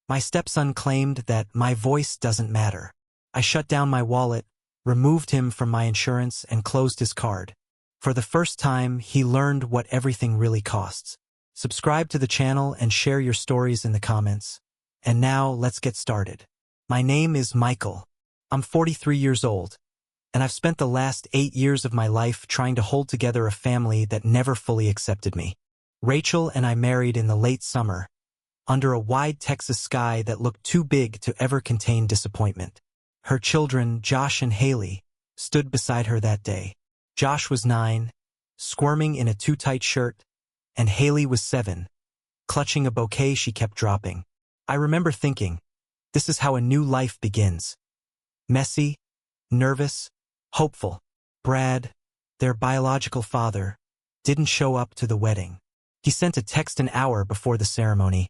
My stepson claimed that my voice doesn't matter. I shut down my wallet, removed him from my insurance, and closed his card. For the first time, he learned what everything really costs. Subscribe to the channel and share your stories in the comments. And now, let's get started. My name is Michael. I'm 43 years old, and I've spent the last 8 years of my life trying to hold together a family that never fully accepted me. Rachel and I married in the late summer, under a wide Texas sky that looked too big to ever contain disappointment. Her children, Josh and Haley, stood beside her that day. Josh was 9, squirming in a too-tight shirt, and Haley was 7, clutching a bouquet she kept dropping. I remember thinking, this is how a new life begins. Messy, nervous, hopeful. Brad, their biological father, didn't show up to the wedding. He sent a text an hour before the ceremony.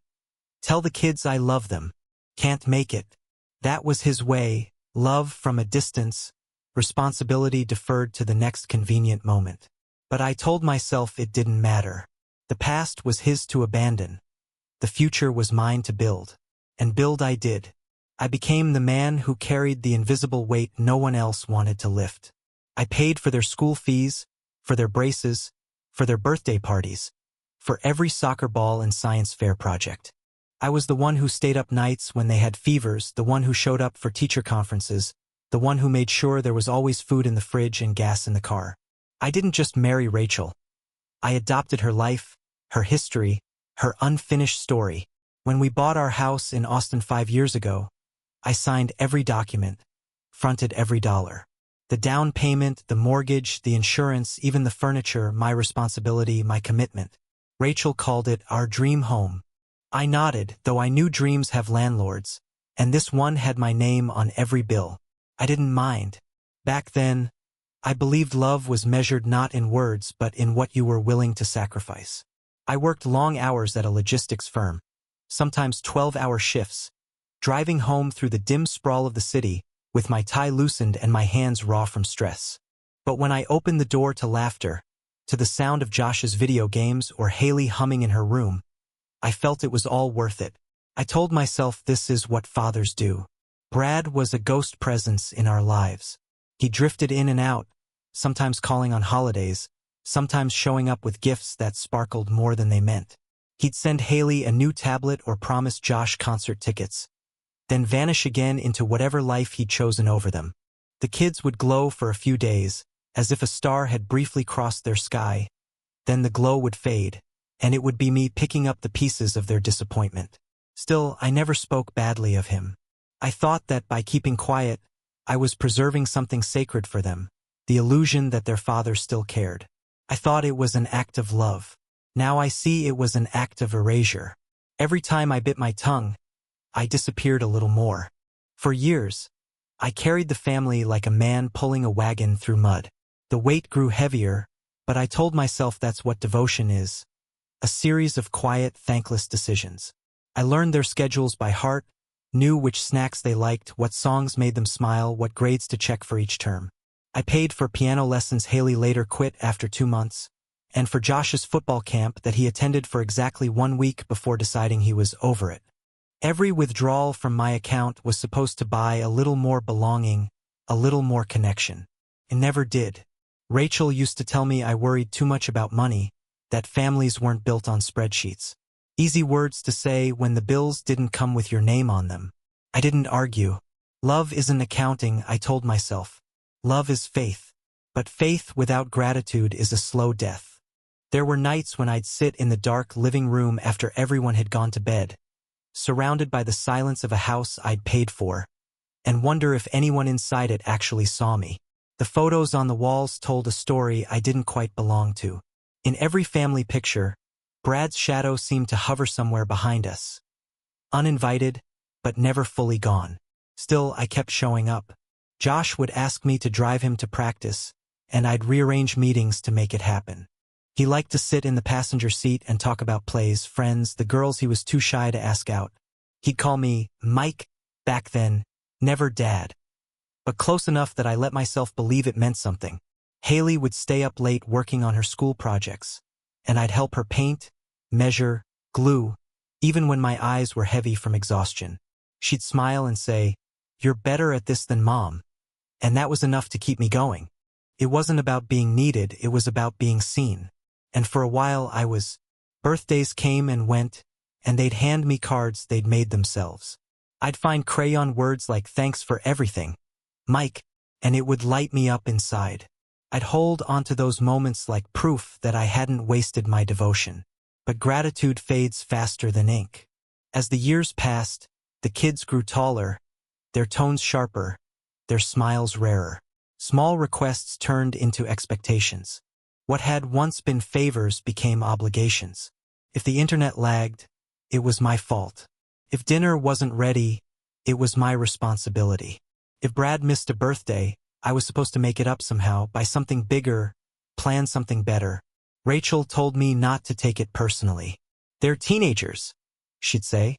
"Tell the kids I love them. Can't make it." That was his way, love from a distance, responsibility deferred to the next convenient moment. But I told myself it didn't matter. The past was his to abandon. The future was mine to build. And build I did. I became the man who carried the invisible weight no one else wanted to lift. I paid for their school fees, for their braces, for their birthday parties, for every soccer ball and science fair project. I was the one who stayed up nights when they had fevers, the one who showed up for teacher conferences, the one who made sure there was always food in the fridge and gas in the car. I didn't just marry Rachel. I adopted her life, her history, her unfinished story. When we bought our house in Austin 5 years ago, I signed every document, fronted every dollar. The down payment, the mortgage, the insurance, even the furniture, my responsibility, my commitment. Rachel called it our dream home. I nodded, though I knew dreams have landlords, and this one had my name on every bill. I didn't mind. Back then, I believed love was measured not in words but in what you were willing to sacrifice. I worked long hours at a logistics firm, sometimes 12-hour shifts, driving home through the dim sprawl of the city, with my tie loosened and my hands raw from stress. But when I opened the door to laughter, to the sound of Josh's video games or Haley humming in her room, I felt it was all worth it. I told myself this is what fathers do. Brad was a ghost presence in our lives. He drifted in and out, sometimes calling on holidays, sometimes showing up with gifts that sparkled more than they meant. He'd send Haley a new tablet or promise Josh concert tickets, then vanish again into whatever life he'd chosen over them. The kids would glow for a few days, as if a star had briefly crossed their sky. Then the glow would fade, and it would be me picking up the pieces of their disappointment. Still, I never spoke badly of him. I thought that by keeping quiet, I was preserving something sacred for them, the illusion that their father still cared. I thought it was an act of love. Now I see it was an act of erasure. Every time I bit my tongue, I disappeared a little more. For years, I carried the family like a man pulling a wagon through mud. The weight grew heavier, but I told myself that's what devotion is. A series of quiet, thankless decisions. I learned their schedules by heart, knew which snacks they liked, what songs made them smile, what grades to check for each term. I paid for piano lessons Haley later quit after 2 months, and for Josh's football camp that he attended for exactly 1 week before deciding he was over it. Every withdrawal from my account was supposed to buy a little more belonging, a little more connection. It never did. Rachel used to tell me I worried too much about money, that families weren't built on spreadsheets. Easy words to say when the bills didn't come with your name on them. I didn't argue. Love isn't accounting, I told myself. Love is faith. But faith without gratitude is a slow death. There were nights when I'd sit in the dark living room after everyone had gone to bed, surrounded by the silence of a house I'd paid for, and wonder if anyone inside it actually saw me. The photos on the walls told a story I didn't quite belong to. In every family picture, Brad's shadow seemed to hover somewhere behind us. Uninvited, but never fully gone. Still, I kept showing up. Josh would ask me to drive him to practice, and I'd rearrange meetings to make it happen. He liked to sit in the passenger seat and talk about plays, friends, the girls he was too shy to ask out. He'd call me Mike, back then, never Dad. But close enough that I let myself believe it meant something. Haley would stay up late working on her school projects, and I'd help her paint, measure, glue, even when my eyes were heavy from exhaustion. She'd smile and say, "You're better at this than Mom." And that was enough to keep me going. It wasn't about being needed, it was about being seen. And for a while birthdays came and went, and they'd hand me cards they'd made themselves. I'd find crayon words like "Thanks for everything, Mike," and it would light me up inside. I'd hold onto those moments like proof that I hadn't wasted my devotion. But gratitude fades faster than ink. As the years passed, the kids grew taller, their tones sharper, their smiles rarer. Small requests turned into expectations. What had once been favors became obligations. If the internet lagged, it was my fault. If dinner wasn't ready, it was my responsibility. If Brad missed a birthday, I was supposed to make it up somehow, buy something bigger, plan something better. Rachel told me not to take it personally. "They're teenagers," she'd say,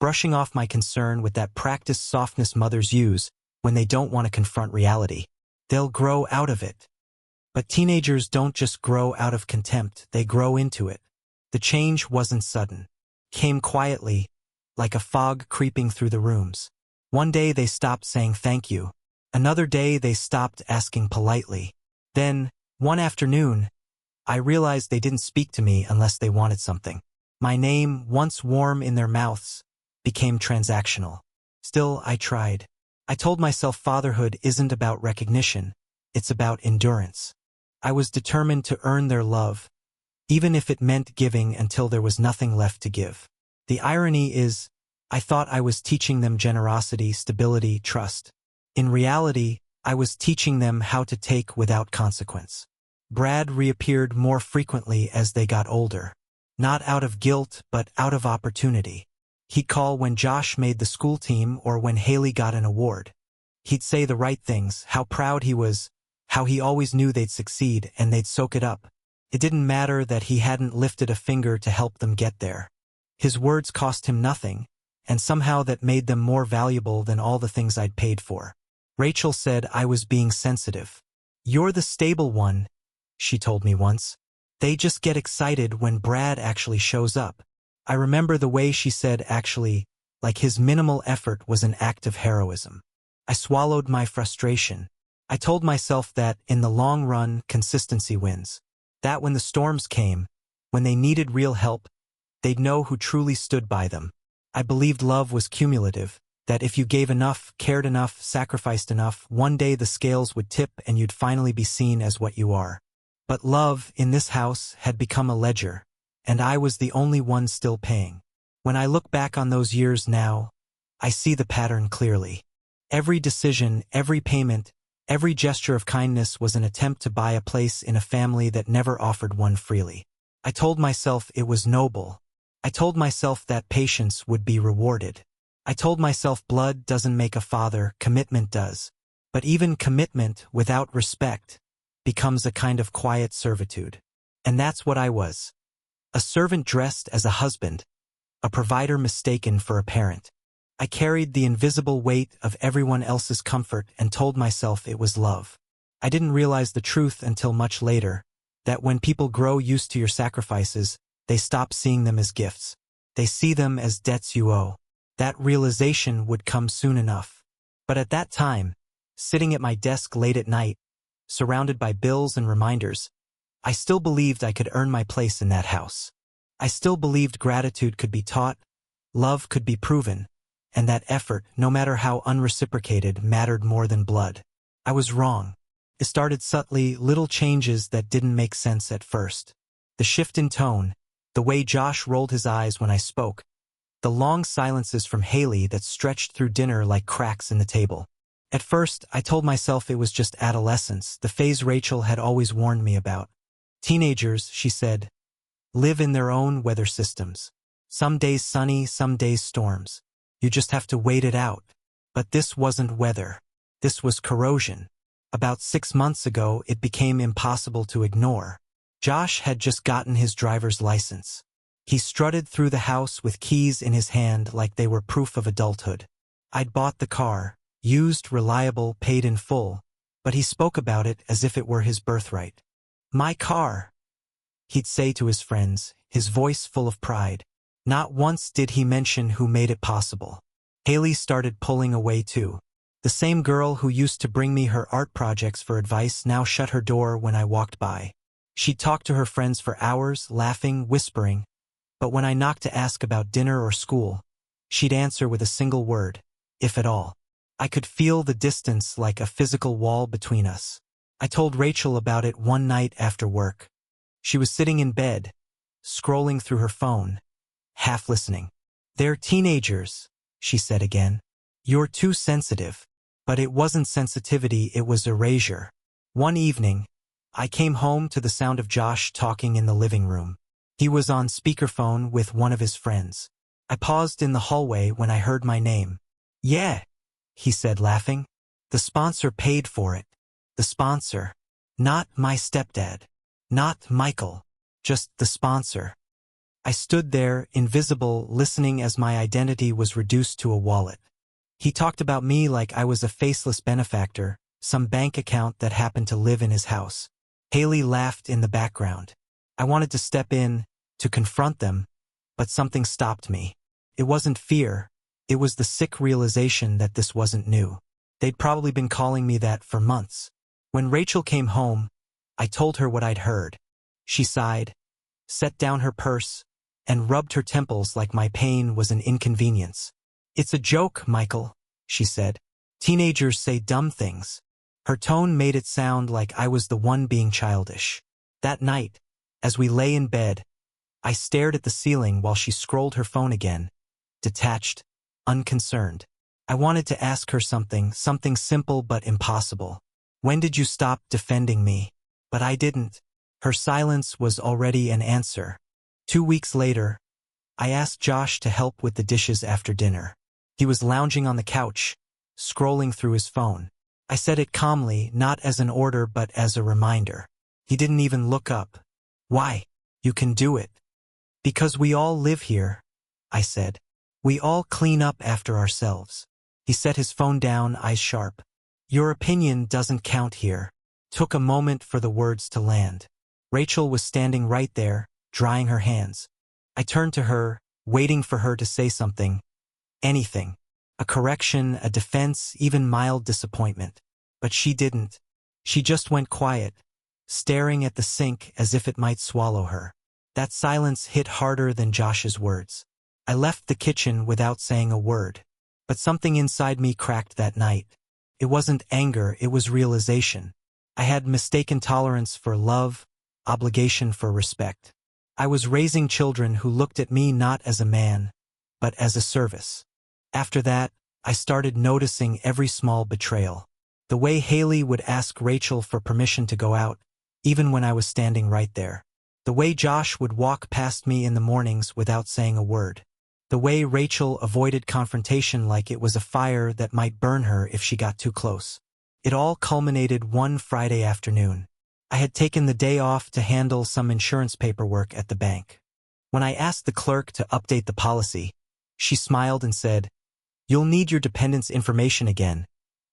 brushing off my concern with that practiced softness mothers use when they don't want to confront reality. "They'll grow out of it." But teenagers don't just grow out of contempt, they grow into it. The change wasn't sudden. It came quietly, like a fog creeping through the rooms. One day they stopped saying thank you. Another day they stopped asking politely. Then, one afternoon, I realized they didn't speak to me unless they wanted something. My name, once warm in their mouths, became transactional. Still, I tried. I told myself fatherhood isn't about recognition, it's about endurance. I was determined to earn their love, even if it meant giving until there was nothing left to give. The irony is, I thought I was teaching them generosity, stability, trust. In reality, I was teaching them how to take without consequence. Brad reappeared more frequently as they got older. Not out of guilt, but out of opportunity. He'd call when Josh made the school team or when Haley got an award. He'd say the right things, how proud he was, how he always knew they'd succeed, and they'd soak it up. It didn't matter that he hadn't lifted a finger to help them get there. His words cost him nothing, and somehow that made them more valuable than all the things I'd paid for. Rachel said I was being sensitive. "You're the stable one," she told me once. "They just get excited when Brad actually shows up." I remember the way she said actually, like his minimal effort was an act of heroism. I swallowed my frustration. I told myself that, in the long run, consistency wins. That when the storms came, when they needed real help, they'd know who truly stood by them. I believed love was cumulative, that if you gave enough, cared enough, sacrificed enough, one day the scales would tip and you'd finally be seen as what you are. But love, in this house, had become a ledger, and I was the only one still paying. When I look back on those years now, I see the pattern clearly. Every decision, every payment, every gesture of kindness was an attempt to buy a place in a family that never offered one freely. I told myself it was noble. I told myself that patience would be rewarded. I told myself blood doesn't make a father, commitment does. But even commitment without respect becomes a kind of quiet servitude. And that's what I was. A servant dressed as a husband, a provider mistaken for a parent. I carried the invisible weight of everyone else's comfort and told myself it was love. I didn't realize the truth until much later, that when people grow used to your sacrifices, they stop seeing them as gifts. They see them as debts you owe. That realization would come soon enough. But at that time, sitting at my desk late at night, surrounded by bills and reminders, I still believed I could earn my place in that house. I still believed gratitude could be taught, love could be proven, and that effort, no matter how unreciprocated, mattered more than blood. I was wrong. It started subtly, little changes that didn't make sense at first. The shift in tone, the way Josh rolled his eyes when I spoke, the long silences from Haley that stretched through dinner like cracks in the table. At first, I told myself it was just adolescence, the phase Rachel had always warned me about. Teenagers, she said, live in their own weather systems. Some days sunny, some days storms. You just have to wait it out. But this wasn't weather. This was corrosion. About 6 months ago, it became impossible to ignore. Josh had just gotten his driver's license. He strutted through the house with keys in his hand like they were proof of adulthood. I'd bought the car, used, reliable, paid in full, but he spoke about it as if it were his birthright. "My car," he'd say to his friends, his voice full of pride. Not once did he mention who made it possible. Haley started pulling away too. The same girl who used to bring me her art projects for advice now shut her door when I walked by. She'd talk to her friends for hours, laughing, whispering, but when I knocked to ask about dinner or school, she'd answer with a single word, if at all. I could feel the distance like a physical wall between us. I told Rachel about it one night after work. She was sitting in bed, scrolling through her phone, half listening. "They're teenagers," she said again. "You're too sensitive." But it wasn't sensitivity, it was erasure. One evening, I came home to the sound of Josh talking in the living room. He was on speakerphone with one of his friends. I paused in the hallway when I heard my name. "Yeah," he said, laughing. "The sponsor paid for it." The sponsor. Not my stepdad. Not Michael. Just the sponsor. I stood there, invisible, listening as my identity was reduced to a wallet. He talked about me like I was a faceless benefactor, some bank account that happened to live in his house. Haley laughed in the background. I wanted to step in, to confront them, but something stopped me. It wasn't fear. It was the sick realization that this wasn't new. They'd probably been calling me that for months. When Rachel came home, I told her what I'd heard. She sighed, set down her purse, and rubbed her temples like my pain was an inconvenience. "It's a joke, Michael," she said. "Teenagers say dumb things." Her tone made it sound like I was the one being childish. That night, as we lay in bed, I stared at the ceiling while she scrolled her phone again, detached, unconcerned. I wanted to ask her something simple but impossible. "When did you stop defending me?" But I didn't. Her silence was already an answer. 2 weeks later, I asked Josh to help with the dishes after dinner. He was lounging on the couch, scrolling through his phone. I said it calmly, not as an order but as a reminder. He didn't even look up. "Why? You can do it." "Because we all live here," I said. "We all clean up after ourselves." He set his phone down, eyes sharp. "Your opinion doesn't count here." Took a moment for the words to land. Rachel was standing right there, drying her hands. I turned to her, waiting for her to say something. Anything. A correction, a defense, even mild disappointment. But she didn't. She just went quiet, staring at the sink as if it might swallow her. That silence hit harder than Josh's words. I left the kitchen without saying a word. But something inside me cracked that night. It wasn't anger, it was realization. I had mistaken tolerance for love, obligation for respect. I was raising children who looked at me not as a man, but as a service. After that, I started noticing every small betrayal. The way Haley would ask Rachel for permission to go out, even when I was standing right there. The way Josh would walk past me in the mornings without saying a word. The way Rachel avoided confrontation like it was a fire that might burn her if she got too close. It all culminated one Friday afternoon. I had taken the day off to handle some insurance paperwork at the bank. When I asked the clerk to update the policy, she smiled and said, "You'll need your dependent's information again.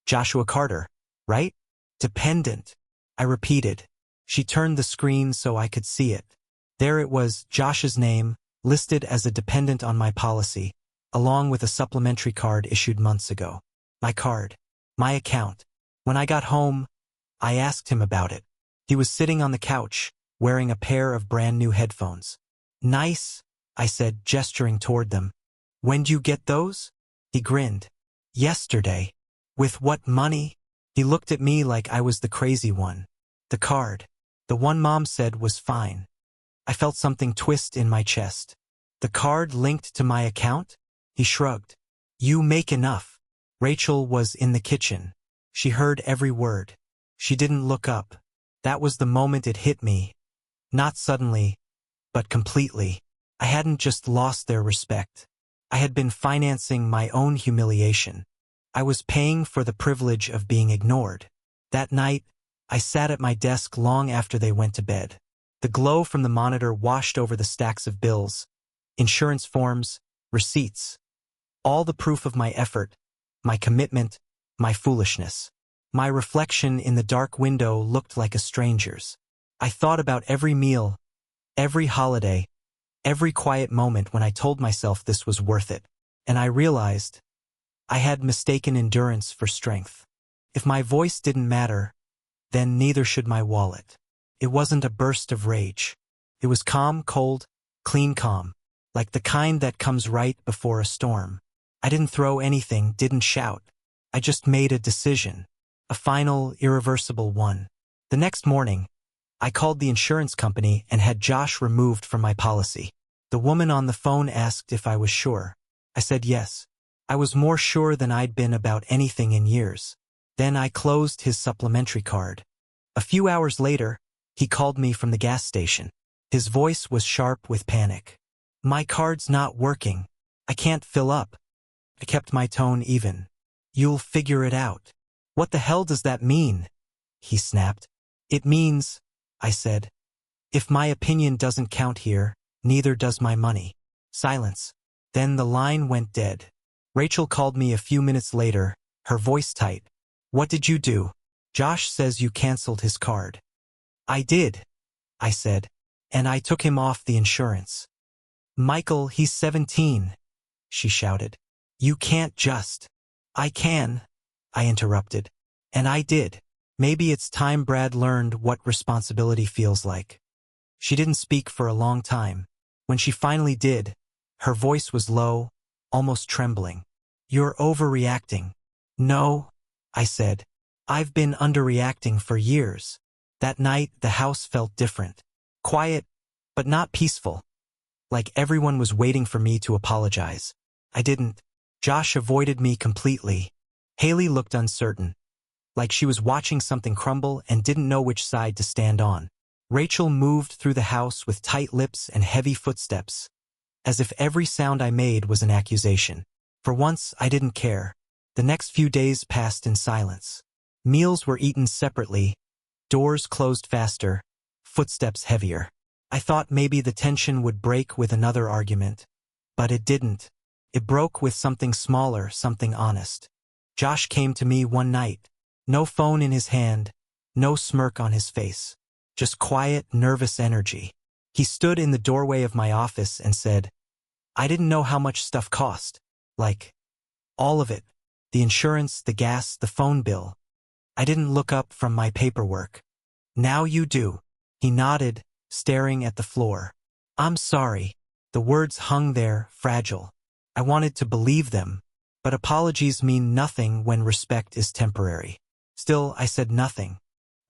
Joshua Carter, right?" "Dependent," I repeated. She turned the screen so I could see it. There it was, Josh's name, listed as a dependent on my policy, along with a supplementary card issued months ago. My card. My account. When I got home, I asked him about it. He was sitting on the couch, wearing a pair of brand new headphones. "Nice," I said, gesturing toward them. "When'd you get those?" He grinned. "Yesterday." "With what money?" He looked at me like I was the crazy one. "The card. The one Mom said was fine." I felt something twist in my chest. "The card linked to my account?" He shrugged. "You make enough." Rachel was in the kitchen. She heard every word. She didn't look up. That was the moment it hit me. Not suddenly, but completely. I hadn't just lost their respect. I had been financing my own humiliation. I was paying for the privilege of being ignored. That night, I sat at my desk long after they went to bed. The glow from the monitor washed over the stacks of bills, insurance forms, receipts. All the proof of my effort, my commitment, my foolishness. My reflection in the dark window looked like a stranger's. I thought about every meal, every holiday, Every quiet moment when I told myself this was worth it. And I realized I had mistaken endurance for strength. If my voice didn't matter, then neither should my wallet. It wasn't a burst of rage. It was calm, cold, clean calm, like the kind that comes right before a storm. I didn't throw anything, didn't shout. I just made a decision. A final, irreversible one. The next morning, I called the insurance company and had Josh removed from my policy. The woman on the phone asked if I was sure. I said yes. I was more sure than I'd been about anything in years. Then I closed his supplementary card. A few hours later, he called me from the gas station. His voice was sharp with panic. "My card's not working. I can't fill up." I kept my tone even. "You'll figure it out." "What the hell does that mean?" he snapped. "It means," I said, "if my opinion doesn't count here, neither does my money." Silence. Then the line went dead. Rachel called me a few minutes later, her voice tight. "What did you do?" "Josh says you canceled his card." "I did," I said, "and I took him off the insurance." "Michael, he's 17, she shouted. "You can't just." "I can," I interrupted. "And I did. Maybe it's time Brad learned what responsibility feels like." She didn't speak for a long time. When she finally did, her voice was low, almost trembling. "You're overreacting." "No," I said. "I've been underreacting for years." That night, the house felt different. Quiet, but not peaceful. Like everyone was waiting for me to apologize. I didn't. Josh avoided me completely. Haley looked uncertain, like she was watching something crumble and didn't know which side to stand on. Rachel moved through the house with tight lips and heavy footsteps, as if every sound I made was an accusation. For once, I didn't care. The next few days passed in silence. Meals were eaten separately, doors closed faster, footsteps heavier. I thought maybe the tension would break with another argument, but it didn't. It broke with something smaller, something honest. Josh came to me one night. No phone in his hand, no smirk on his face. Just quiet, nervous energy. He stood in the doorway of my office and said, "I didn't know how much stuff cost. Like, all of it. The insurance, the gas, the phone bill. I didn't look up from my paperwork." "Now you do." He nodded, staring at the floor. "I'm sorry." The words hung there, fragile. I wanted to believe them, but apologies mean nothing when respect is temporary. Still, I said nothing.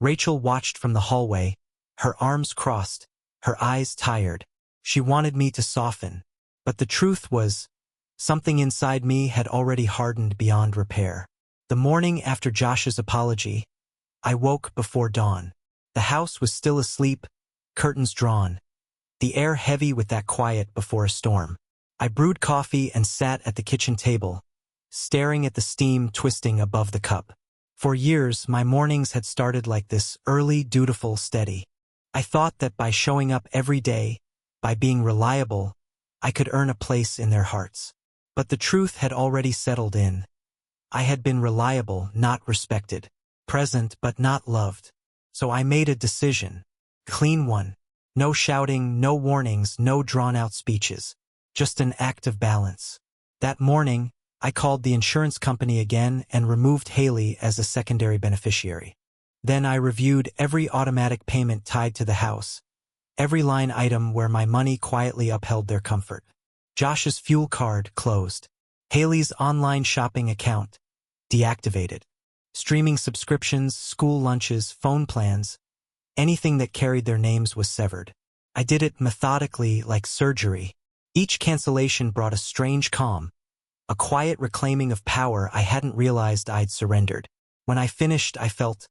Rachel watched from the hallway, her arms crossed, her eyes tired. She wanted me to soften, but the truth was, something inside me had already hardened beyond repair. The morning after Josh's apology, I woke before dawn. The house was still asleep, curtains drawn, the air heavy with that quiet before a storm. I brewed coffee and sat at the kitchen table, staring at the steam twisting above the cup. For years, my mornings had started like this, early, dutiful, steady. I thought that by showing up every day, by being reliable, I could earn a place in their hearts. But the truth had already settled in. I had been reliable, not respected, present but not loved. So I made a decision. Clean one. No shouting, no warnings, no drawn-out speeches. Just an act of balance. That morning, I called the insurance company again and removed Haley as a secondary beneficiary. Then I reviewed every automatic payment tied to the house, every line item where my money quietly upheld their comfort. Josh's fuel card closed. Haley's online shopping account deactivated. Streaming subscriptions, school lunches, phone plans, anything that carried their names was severed. I did it methodically, like surgery. Each cancellation brought a strange calm, a quiet reclaiming of power I hadn't realized I'd surrendered. When I finished, I felt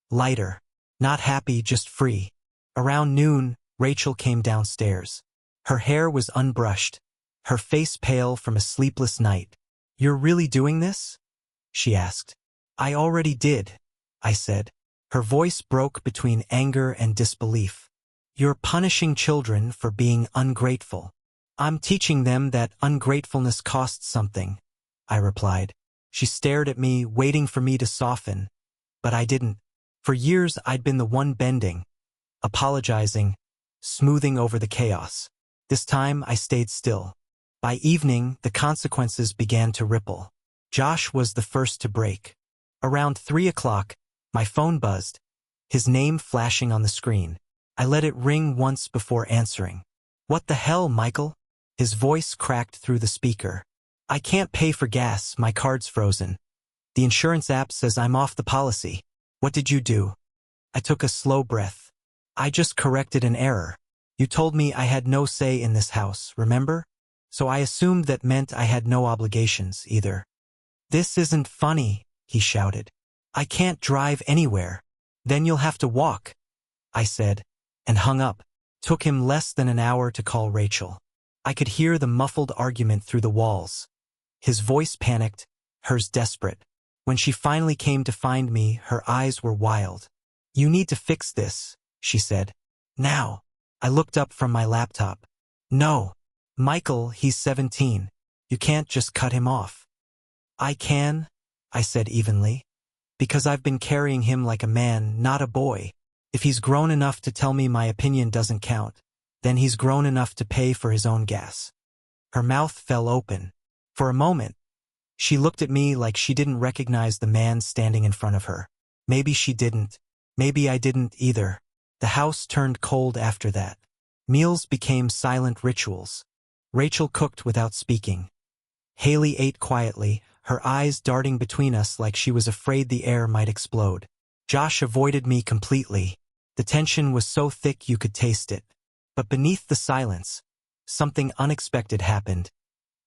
lighter, not happy, just free. Around noon, Rachel came downstairs. Her hair was unbrushed, her face pale from a sleepless night. "You're really doing this?" she asked. "I already did," I said. Her voice broke between anger and disbelief. "You're punishing children for being ungrateful." "I'm teaching them that ungratefulness costs something," I replied. She stared at me, waiting for me to soften, but I didn't. For years I'd been the one bending, apologizing, smoothing over the chaos. This time I stayed still. By evening, the consequences began to ripple. Josh was the first to break. Around 3 o'clock, my phone buzzed, his name flashing on the screen. I let it ring once before answering. "What the hell, Michael?" His voice cracked through the speaker. "I can't pay for gas, my card's frozen. The insurance app says I'm off the policy. What did you do?" I took a slow breath. "I just corrected an error. You told me I had no say in this house, remember? So I assumed that meant I had no obligations, either." "This isn't funny," he shouted. "I can't drive anywhere." "Then you'll have to walk," I said, and hung up. Took him less than an hour to call Rachel. I could hear the muffled argument through the walls. His voice panicked, hers desperate. When she finally came to find me, her eyes were wild. "You need to fix this," she said. "Now." I looked up from my laptop. "No. Michael, he's 17. You can't just cut him off." "I can," I said evenly. "Because I've been carrying him like a man, not a boy. If he's grown enough to tell me my opinion doesn't count, then he's grown enough to pay for his own gas." Her mouth fell open. For a moment, she looked at me like she didn't recognize the man standing in front of her. Maybe she didn't. Maybe I didn't either. The house turned cold after that. Meals became silent rituals. Rachel cooked without speaking. Haley ate quietly, her eyes darting between us like she was afraid the air might explode. Josh avoided me completely. The tension was so thick you could taste it. But beneath the silence, something unexpected happened.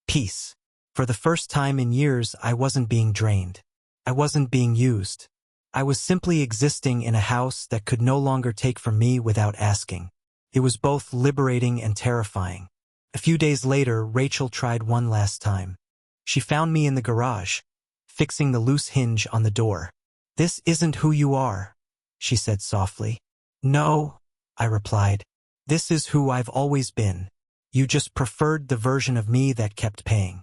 Peace. For the first time in years, I wasn't being drained. I wasn't being used. I was simply existing in a house that could no longer take from me without asking. It was both liberating and terrifying. A few days later, Rachel tried one last time. She found me in the garage, fixing the loose hinge on the door. "This isn't who you are," she said softly. "No," I replied. "This is who I've always been. You just preferred the version of me that kept paying."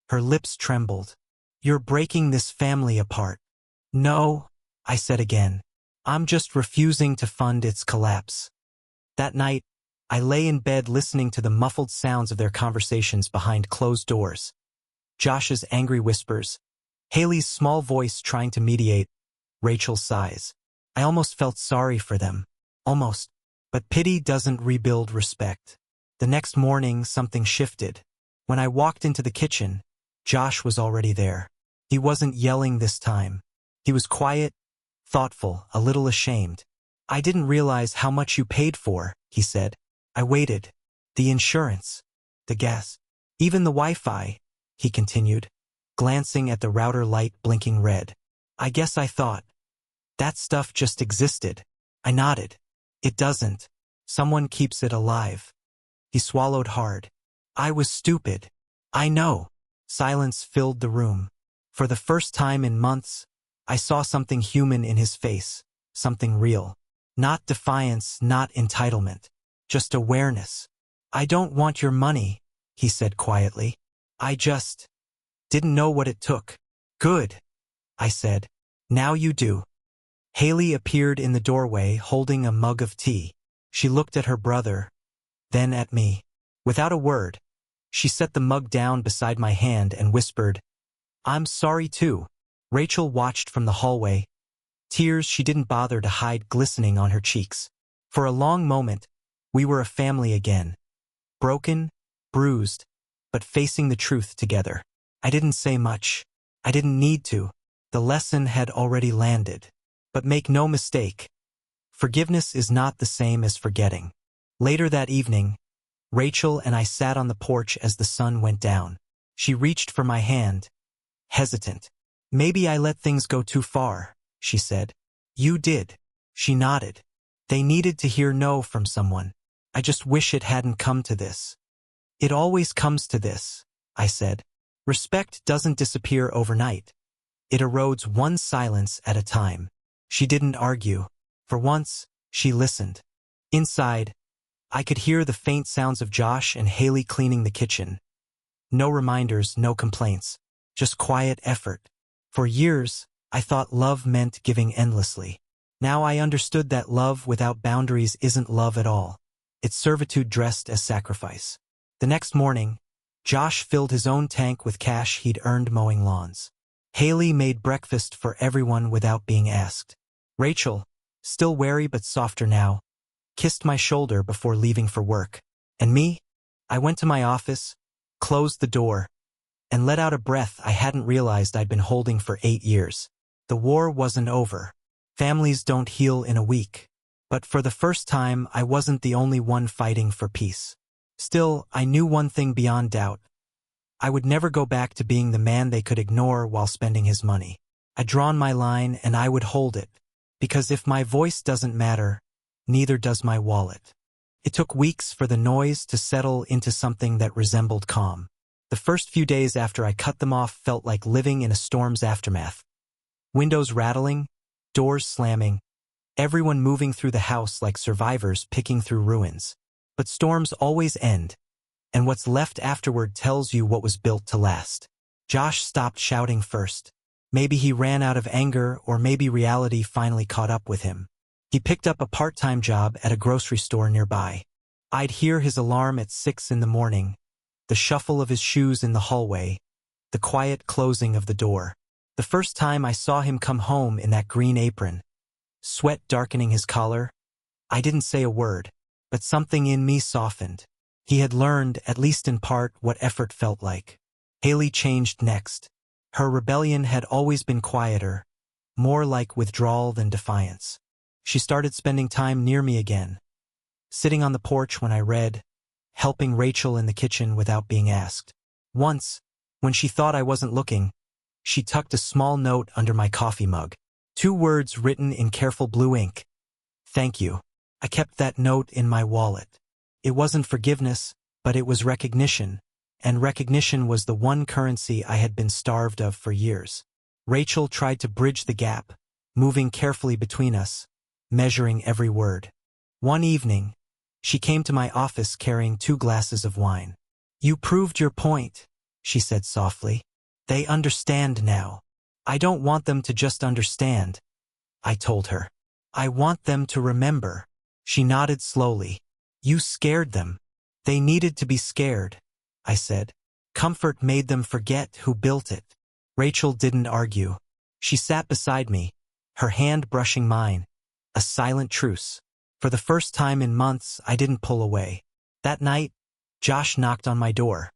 Her lips trembled. "You're breaking this family apart." "No," I said again. "I'm just refusing to fund its collapse." That night, I lay in bed listening to the muffled sounds of their conversations behind closed doors. Josh's angry whispers, Haley's small voice trying to mediate, Rachel's sighs. I almost felt sorry for them. Almost. But pity doesn't rebuild respect. The next morning, something shifted. When I walked into the kitchen, Josh was already there. He wasn't yelling this time. He was quiet, thoughtful, a little ashamed. "I didn't realize how much you paid for," he said. I waited. "The insurance, the gas, even the Wi-Fi," he continued, glancing at the router light blinking red. "I guess I thought that stuff just existed." I nodded. "It doesn't. Someone keeps it alive." He swallowed hard. "I was stupid." "I know." Silence filled the room. For the first time in months, I saw something human in his face, something real. Not defiance, not entitlement, just awareness. "I don't want your money," he said quietly. "I just didn't know what it took." "Good," I said. "Now you do." Haley appeared in the doorway holding a mug of tea. She looked at her brother, then at me. Without a word, she set the mug down beside my hand and whispered, "I'm sorry too." Rachel watched from the hallway, tears she didn't bother to hide glistening on her cheeks. For a long moment, we were a family again. Broken, bruised, but facing the truth together. I didn't say much. I didn't need to. The lesson had already landed. But make no mistake, forgiveness is not the same as forgetting. Later that evening, Rachel and I sat on the porch as the sun went down. She reached for my hand, hesitant. "Maybe I let things go too far," she said. "You did." She nodded. "They needed to hear no from someone. I just wish it hadn't come to this." "It always comes to this," I said. "Respect doesn't disappear overnight. It erodes one silence at a time." She didn't argue. For once, she listened. Inside, I could hear the faint sounds of Josh and Haley cleaning the kitchen. No reminders, no complaints, just quiet effort. For years, I thought love meant giving endlessly. Now I understood that love without boundaries isn't love at all. its servitude dressed as sacrifice. The next morning, Josh filled his own tank with cash he'd earned mowing lawns. Haley made breakfast for everyone without being asked. Rachel, still wary but softer now, kissed my shoulder before leaving for work. And me? I went to my office, closed the door, and let out a breath I hadn't realized I'd been holding for 8 years. The war wasn't over. Families don't heal in a week. But for the first time, I wasn't the only one fighting for peace. Still, I knew one thing beyond doubt. I would never go back to being the man they could ignore while spending his money. I'd drawn my line and I would hold it. Because if my voice doesn't matter, neither does my wallet. It took weeks for the noise to settle into something that resembled calm. The first few days after I cut them off felt like living in a storm's aftermath. Windows rattling, doors slamming, everyone moving through the house like survivors picking through ruins. But storms always end, and what's left afterward tells you what was built to last. Josh stopped shouting first. Maybe he ran out of anger, or maybe reality finally caught up with him. He picked up a part-time job at a grocery store nearby. I'd hear his alarm at 6 in the morning, the shuffle of his shoes in the hallway, the quiet closing of the door. The first time I saw him come home in that green apron, sweat darkening his collar, I didn't say a word, but something in me softened. He had learned, at least in part, what effort felt like. Haley changed next. Her rebellion had always been quieter, more like withdrawal than defiance. She started spending time near me again, sitting on the porch when I read, helping Rachel in the kitchen without being asked. Once, when she thought I wasn't looking, she tucked a small note under my coffee mug. 2 words written in careful blue ink. Thank you. I kept that note in my wallet. It wasn't forgiveness, but it was recognition, and recognition was the one currency I had been starved of for years. Rachel tried to bridge the gap, moving carefully between us, measuring every word. One evening, she came to my office carrying 2 glasses of wine. You proved your point, she said softly. They understand now. I don't want them to just understand, I told her. I want them to remember. She nodded slowly. You scared them. They needed to be scared, I said. Comfort made them forget who built it. Rachel didn't argue. She sat beside me, her hand brushing mine, a silent truce. For the first time in months, I didn't pull away. That night, Josh knocked on my door.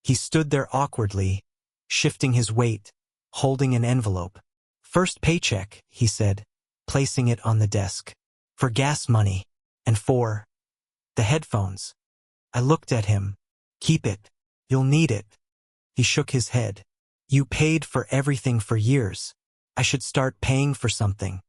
He stood there awkwardly, shifting his weight, holding an envelope. First paycheck, he said, placing it on the desk. For gas money, and for the headphones. I looked at him. Keep it. You'll need it. He shook his head. You paid for everything for years. I should start paying for something.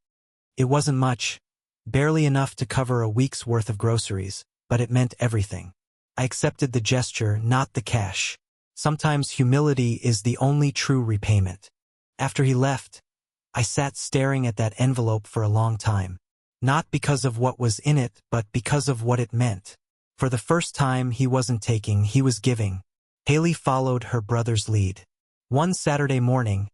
It wasn't much, barely enough to cover a week's worth of groceries, but it meant everything. I accepted the gesture, not the cash. Sometimes humility is the only true repayment. After he left, I sat staring at that envelope for a long time. Not because of what was in it, but because of what it meant. For the first time, he wasn't taking, he was giving. Haley followed her brother's lead. One Saturday morning,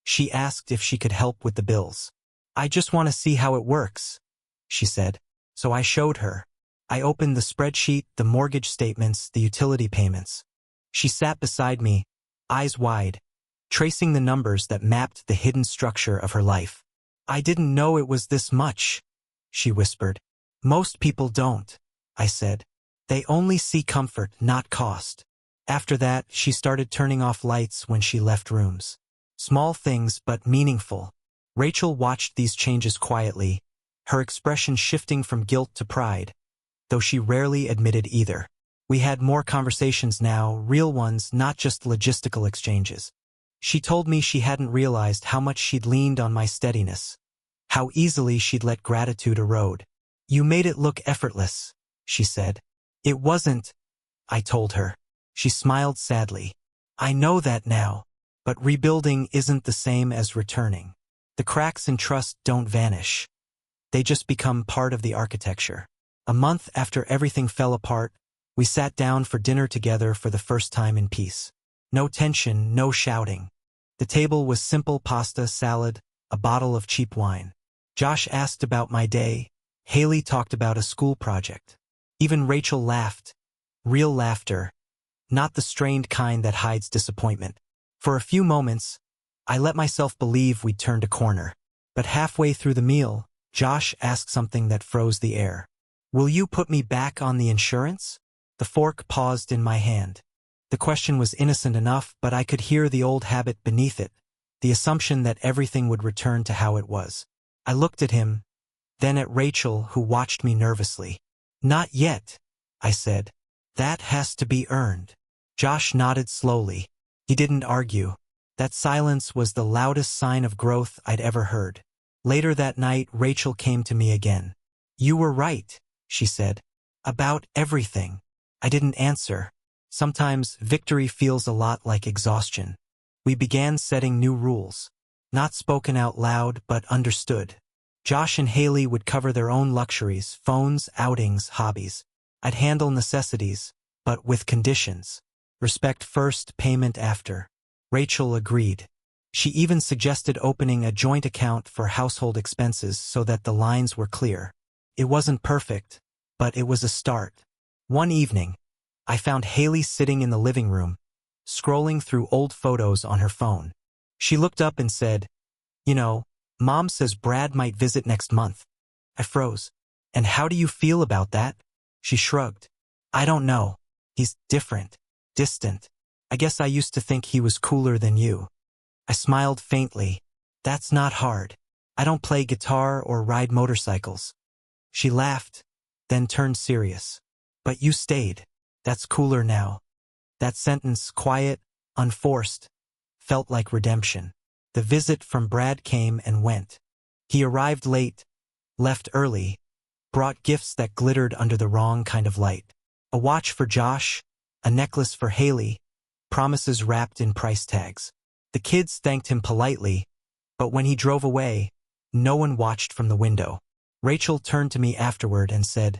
she asked if she could help with the bills. I just want to see how it works, she said. So I showed her. I opened the spreadsheet, the mortgage statements, the utility payments. She sat beside me, eyes wide, tracing the numbers that mapped the hidden structure of her life. I didn't know it was this much, she whispered. Most people don't, I said. They only see comfort, not cost. After that, she started turning off lights when she left rooms. Small things, but meaningful. Rachel watched these changes quietly, her expression shifting from guilt to pride, though she rarely admitted either. We had more conversations now, real ones, not just logistical exchanges. She told me she hadn't realized how much she'd leaned on my steadiness, how easily she'd let gratitude erode. You made it look effortless, she said. It wasn't, I told her. She smiled sadly. I know that now, but rebuilding isn't the same as returning. The cracks in trust don't vanish. They just become part of the architecture. A month after everything fell apart, we sat down for dinner together for the first time in peace. No tension, no shouting. The table was simple pasta, salad, a bottle of cheap wine. Josh asked about my day. Haley talked about a school project. Even Rachel laughed. Real laughter, not the strained kind that hides disappointment. For a few moments, I let myself believe we'd turned a corner. But halfway through the meal, Josh asked something that froze the air. "Will you put me back on the insurance?" The fork paused in my hand. The question was innocent enough, but I could hear the old habit beneath it, the assumption that everything would return to how it was. I looked at him, then at Rachel, who watched me nervously. "Not yet," I said. "That has to be earned." Josh nodded slowly. He didn't argue. That silence was the loudest sign of growth I'd ever heard. Later that night, Rachel came to me again. "You were right," she said. "About everything." I didn't answer. Sometimes victory feels a lot like exhaustion. We began setting new rules. Not spoken out loud, but understood. Josh and Haley would cover their own luxuries, phones, outings, hobbies. I'd handle necessities, but with conditions. Respect first, payment after. Rachel agreed. She even suggested opening a joint account for household expenses so that the lines were clear. It wasn't perfect, but it was a start. One evening, I found Haley sitting in the living room, scrolling through old photos on her phone. She looked up and said, "You know, Mom says Brad might visit next month." I froze. "And how do you feel about that?" She shrugged. "I don't know. He's different, distant. I guess I used to think he was cooler than you." I smiled faintly. "That's not hard. I don't play guitar or ride motorcycles." She laughed, then turned serious. "But you stayed. That's cooler now." That sentence, quiet, unforced, felt like redemption. The visit from Brad came and went. He arrived late, left early, brought gifts that glittered under the wrong kind of light. A watch for Josh, a necklace for Haley, promises wrapped in price tags. The kids thanked him politely, but when he drove away, no one watched from the window. Rachel turned to me afterward and said,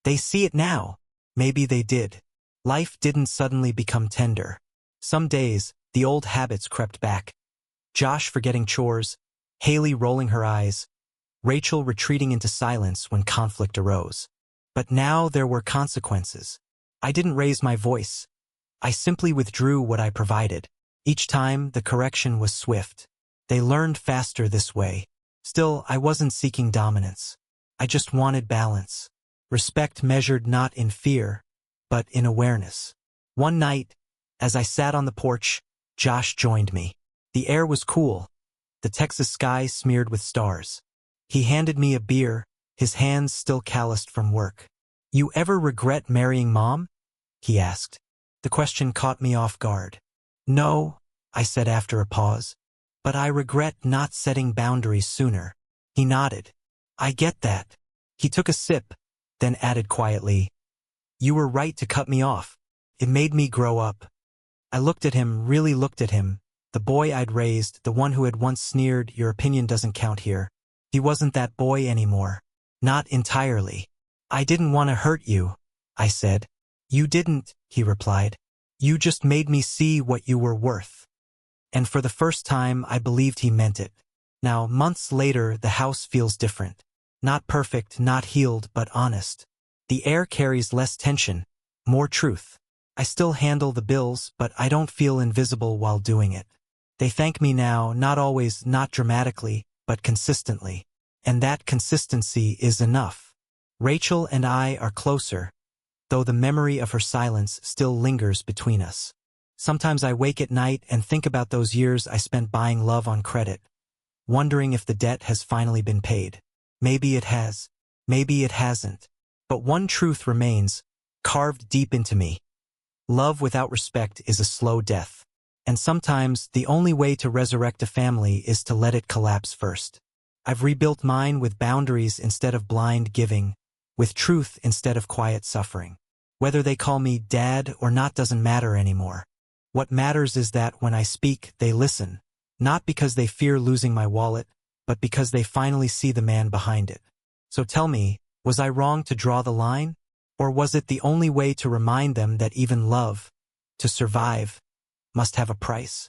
"They see it now." Maybe they did. Life didn't suddenly become tender. Some days, the old habits crept back. Josh forgetting chores, Haley rolling her eyes, Rachel retreating into silence when conflict arose. But now there were consequences. I didn't raise my voice. I simply withdrew what I provided. Each time, the correction was swift. They learned faster this way. Still, I wasn't seeking dominance. I just wanted balance. Respect measured not in fear, but in awareness. One night, as I sat on the porch, Josh joined me. The air was cool, the Texas sky smeared with stars. He handed me a beer, his hands still calloused from work. "You ever regret marrying Mom?" he asked. The question caught me off guard. "No," I said after a pause, "but I regret not setting boundaries sooner." He nodded. "I get that." He took a sip, then added quietly, "You were right to cut me off. It made me grow up." I looked at him, really looked at him, the boy I'd raised, the one who had once sneered, "Your opinion doesn't count here." He wasn't that boy anymore. Not entirely. "I didn't want to hurt you," I said. "You didn't," he replied. "You just made me see what you were worth." And for the first time, I believed he meant it. Now, months later, the house feels different. Not perfect, not healed, but honest. The air carries less tension, more truth. I still handle the bills, but I don't feel invisible while doing it. They thank me now, not always, not dramatically, but consistently. And that consistency is enough. Rachel and I are closer, though the memory of her silence still lingers between us. Sometimes I wake at night and think about those years I spent buying love on credit, wondering if the debt has finally been paid. Maybe it has. Maybe it hasn't. But one truth remains, carved deep into me. Love without respect is a slow death. And sometimes the only way to resurrect a family is to let it collapse first. I've rebuilt mine with boundaries instead of blind giving, with truth instead of quiet suffering. Whether they call me dad or not doesn't matter anymore. What matters is that when I speak, they listen, not because they fear losing my wallet, but because they finally see the man behind it. So tell me, was I wrong to draw the line? Or was it the only way to remind them that even love, to survive, must have a price?